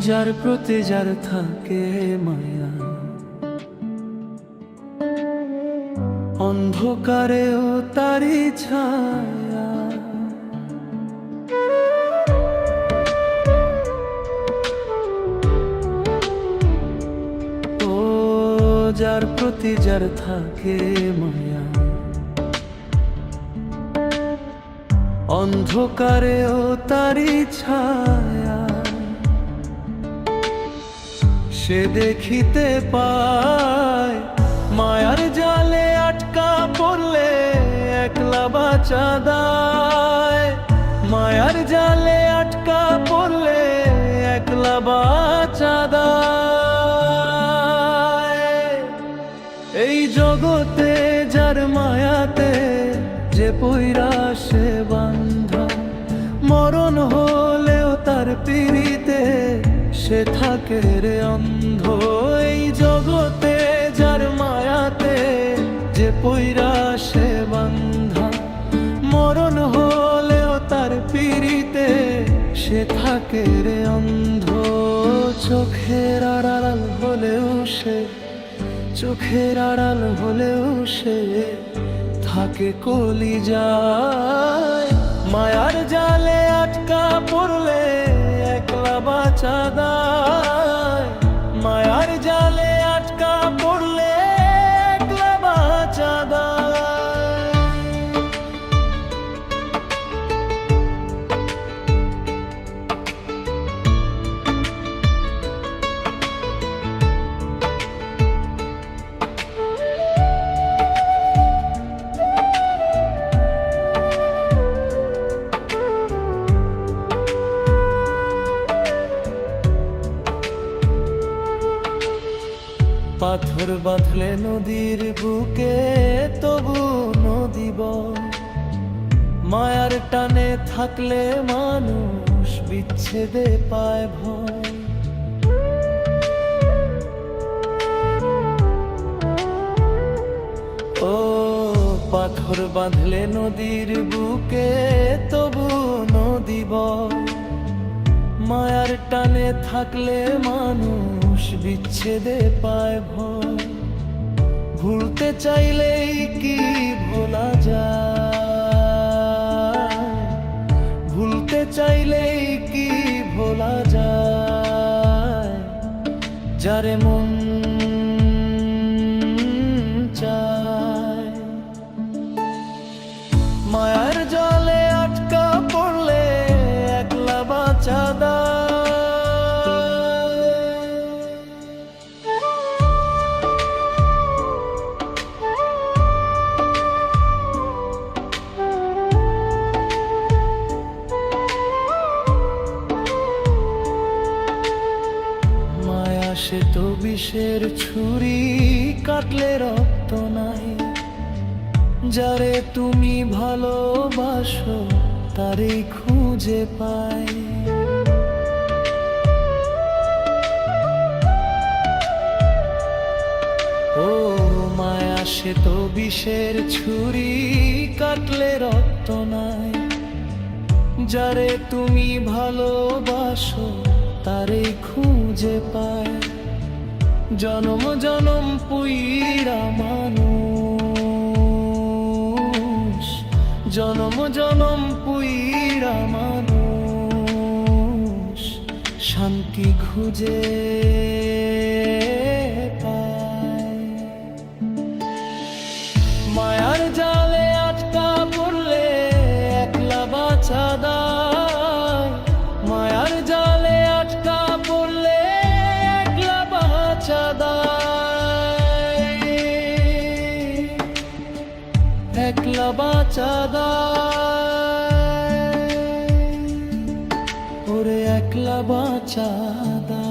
যার প্রতি যার থাকে মায়া, অন্ধকারেও তারি ছায়া। ও যার প্রতি যার থাকে মায়া, অন্ধকারেও তারি ছায়া। সে দেখিতে পায় মায়ার জালে আটকা পড়লে একলা বাঁচা দায়। মায়ার জালে আটকা পড়লে একলা বাঁচা দায়। এই জগতে যার মায়াতে যে পইরা সে বান্ধা, মরণ হলেও তার পিড়িতে সে থাকে রে অন্ধ। এই জগতে যার মায়াতে যে পইরা সে বান্ধা, মরণ হলেও তার পিড়িতে সে থাকে রে অন্ধ। চোখের আড়াল হলেও সে, চোখের আড়াল হলেও সে থাকে কলিজায়। মায়ার জালে আটকা পড়লে একলা বাঁচা দায়। মায়ার জালে আটকা পড়লে একলা বাঁচা দায়। পাথর বাঁধলে নদীর বুকে তবু নদী বয়। মায়ার টানে থাকলে মানুষ বিচ্ছেদে পায় ভয়। ও পাথর বাঁধলে নদীর বুকে তবু নদী বয়। মায়ার টানে থাকলে মানুষ বিচ্ছেদে পায় ভয়। ভুলতে চাইলেই কি ভোলা যায়, ভুলতে চাইলেই কি ভোলা যায়। যারে মন চায়। মায়ার জালে আটকা পড়লে একলা বাঁচা দায়। মায়া সে তো বিষের ছুরি, কাটলে রক্ত নাই। যারে তুমি ভালোবাসো তারেই খুঁজে পাই। ও মায়া সে তো বিষের ছুরি, কাটলে রক্ত নাই। যারে তুমি ভালোবাসো তারেই খুঁজে পায়। জনম জনম পুইরা মানুষ, জনম জনম পুইরা মানুষ শান্তি খুঁজে পায়। মায়ার জালে আটকা পড়লে একলা বাঁচা দায়। মায়ার জালে আটকা পড়লে একলা বাঁচা দায়। একলা বাঁচা দায়। ওরে একলা বাঁচা দায়।